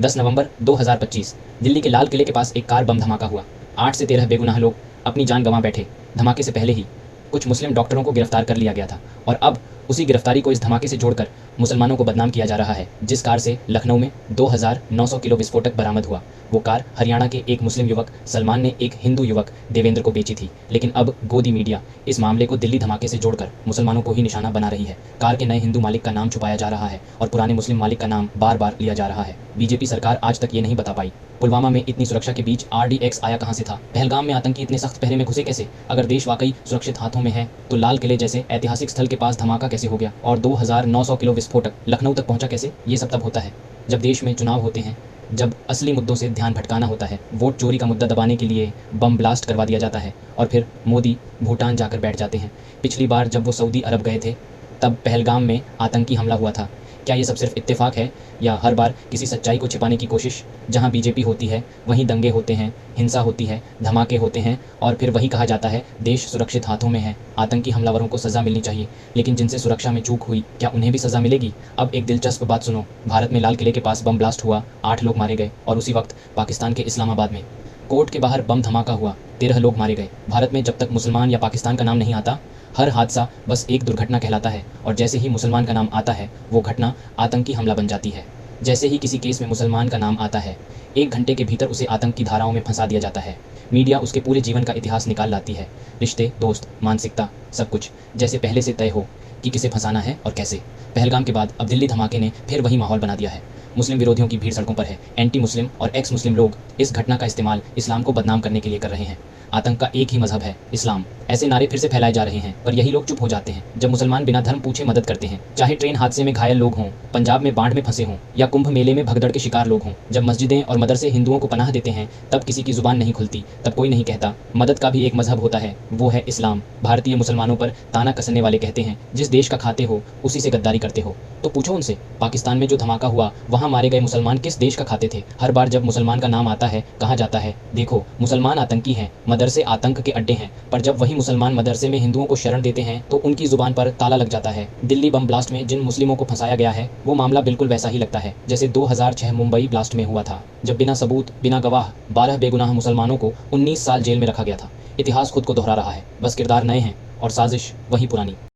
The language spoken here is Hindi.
10 नवंबर 2025 दिल्ली के लाल किले के पास एक कार बम धमाका हुआ। 8 से 13 बेगुनाह लोग अपनी जान गंवा बैठे। धमाके से पहले ही कुछ मुस्लिम डॉक्टरों को गिरफ्तार कर लिया गया था और अब उसी गिरफ्तारी को इस धमाके से जोड़कर मुसलमानों को बदनाम किया जा रहा है। जिस कार से लखनऊ में 2900 किलो विस्फोटक बरामद हुआ, वो कार हरियाणा के एक मुस्लिम युवक सलमान ने एक हिंदू युवक देवेंद्र को बेची थी। लेकिन अब गोदी मीडिया इस मामले को दिल्ली धमाके से जोड़कर मुसलमानों को ही निशाना बना रही है। कार के नए हिंदू मालिक का नाम छुपाया जा रहा है और पुराने मुस्लिम मालिक का नाम बार बार लिया जा रहा है। बीजेपी सरकार आज तक ये नहीं बता पाई पुलवामा में इतनी सुरक्षा के बीच RDX आया कहां से था। पहलगाम में आतंकी इतने सख्त पहरे में घुसे कैसे। अगर देश वाकई सुरक्षित हाथों में है तो लाल किले जैसे ऐतिहासिक स्थल के पास धमाका कैसे हो गया और 2900 किलो विस्फोटक लखनऊ तक पहुंचा कैसे। ये सब तब होता है जब देश में चुनाव होते हैं, जब असली मुद्दों से ध्यान भटकाना होता है। वोट चोरी का मुद्दा दबाने के लिए बम ब्लास्ट करवा दिया जाता है और फिर मोदी भूटान जाकर बैठ जाते हैं। पिछली बार जब वो सऊदी अरब गए थे तब पहलगाम में आतंकी हमला हुआ था। क्या ये सब सिर्फ इत्तेफाक है या हर बार किसी सच्चाई को छिपाने की कोशिश। जहां बीजेपी होती है वहीं दंगे होते हैं, हिंसा होती है, धमाके होते हैं और फिर वही कहा जाता है देश सुरक्षित हाथों में है। आतंकी हमलावरों को सज़ा मिलनी चाहिए, लेकिन जिनसे सुरक्षा में चूक हुई क्या उन्हें भी सज़ा मिलेगी। अब एक दिलचस्प बात सुनो। भारत में लाल किले के पास बम ब्लास्ट हुआ, 8 लोग मारे गए और उसी वक्त पाकिस्तान के इस्लामाबाद में कोर्ट के बाहर बम धमाका हुआ, 13 लोग मारे गए। भारत में जब तक मुसलमान या पाकिस्तान का नाम नहीं आता, हर हादसा बस एक दुर्घटना कहलाता है और जैसे ही मुसलमान का नाम आता है वो घटना आतंकी हमला बन जाती है। जैसे ही किसी केस में मुसलमान का नाम आता है 1 घंटे के भीतर उसे आतंक की धाराओं में फंसा दिया जाता है। मीडिया उसके पूरे जीवन का इतिहास निकाल लाती है, रिश्ते, दोस्त, मानसिकता, सब कुछ जैसे पहले से तय हो कि किसे फंसाना है और कैसे। पहलगाम के बाद अब दिल्ली धमाके ने फिर वही माहौल बना दिया है। मुस्लिम विरोधियों की भीड़ सड़कों पर है। एंटी मुस्लिम और एक्स मुस्लिम लोग इस घटना का इस्तेमाल इस्लाम को बदनाम करने के लिए कर रहे हैं। आतंक का एक ही मजहब है, इस्लाम। ऐसे नारे फिर से फैलाए जा रहे हैं पर यही लोग चुप हो जाते हैं जब मुसलमान बिना धर्म पूछे मदद करते हैं। चाहे ट्रेन हादसे में घायल लोग हों, पंजाब में बाढ़ में फंसे हों या कुंभ मेले में भगदड़ के शिकार लोग हों, जब मस्जिदें और मदरसे हिंदुओं को पनाह देते हैं तब किसी की जुबान नहीं खुलती, तब कोई नहीं कहता मदद का भी एक मजहब होता है, वो है इस्लाम। भारतीय मुसलमानों पर ताना कसने वाले कहते हैं जिस देश का खाते हो उसी से गद्दारी करते हो। तो पूछो उनसे, पाकिस्तान में जो धमाका हुआ वहाँ मारे गए मुसलमान किस देश का खाते थे। हर बार जब मुसलमान का नाम आता है कहा जाता है देखो मुसलमान आतंकी हैं, मदरसे आतंक के अड्डे हैं। पर जब वही मुसलमान मदरसे में हिंदुओं को शरण देते हैं तो उनकी जुबान पर ताला लग जाता है। दिल्ली बम ब्लास्ट में जिन मुस्लिमों को फंसाया गया है वो मामला बिल्कुल वैसा ही लगता है जैसे 2006 मुंबई ब्लास्ट में हुआ था, जब बिना सबूत बिना गवाह 12 बेगुनाह मुसलमानों को 19 साल जेल में रखा गया था। इतिहास खुद को दोहरा रहा है, बस किरदार नए हैं और साजिश वही पुरानी।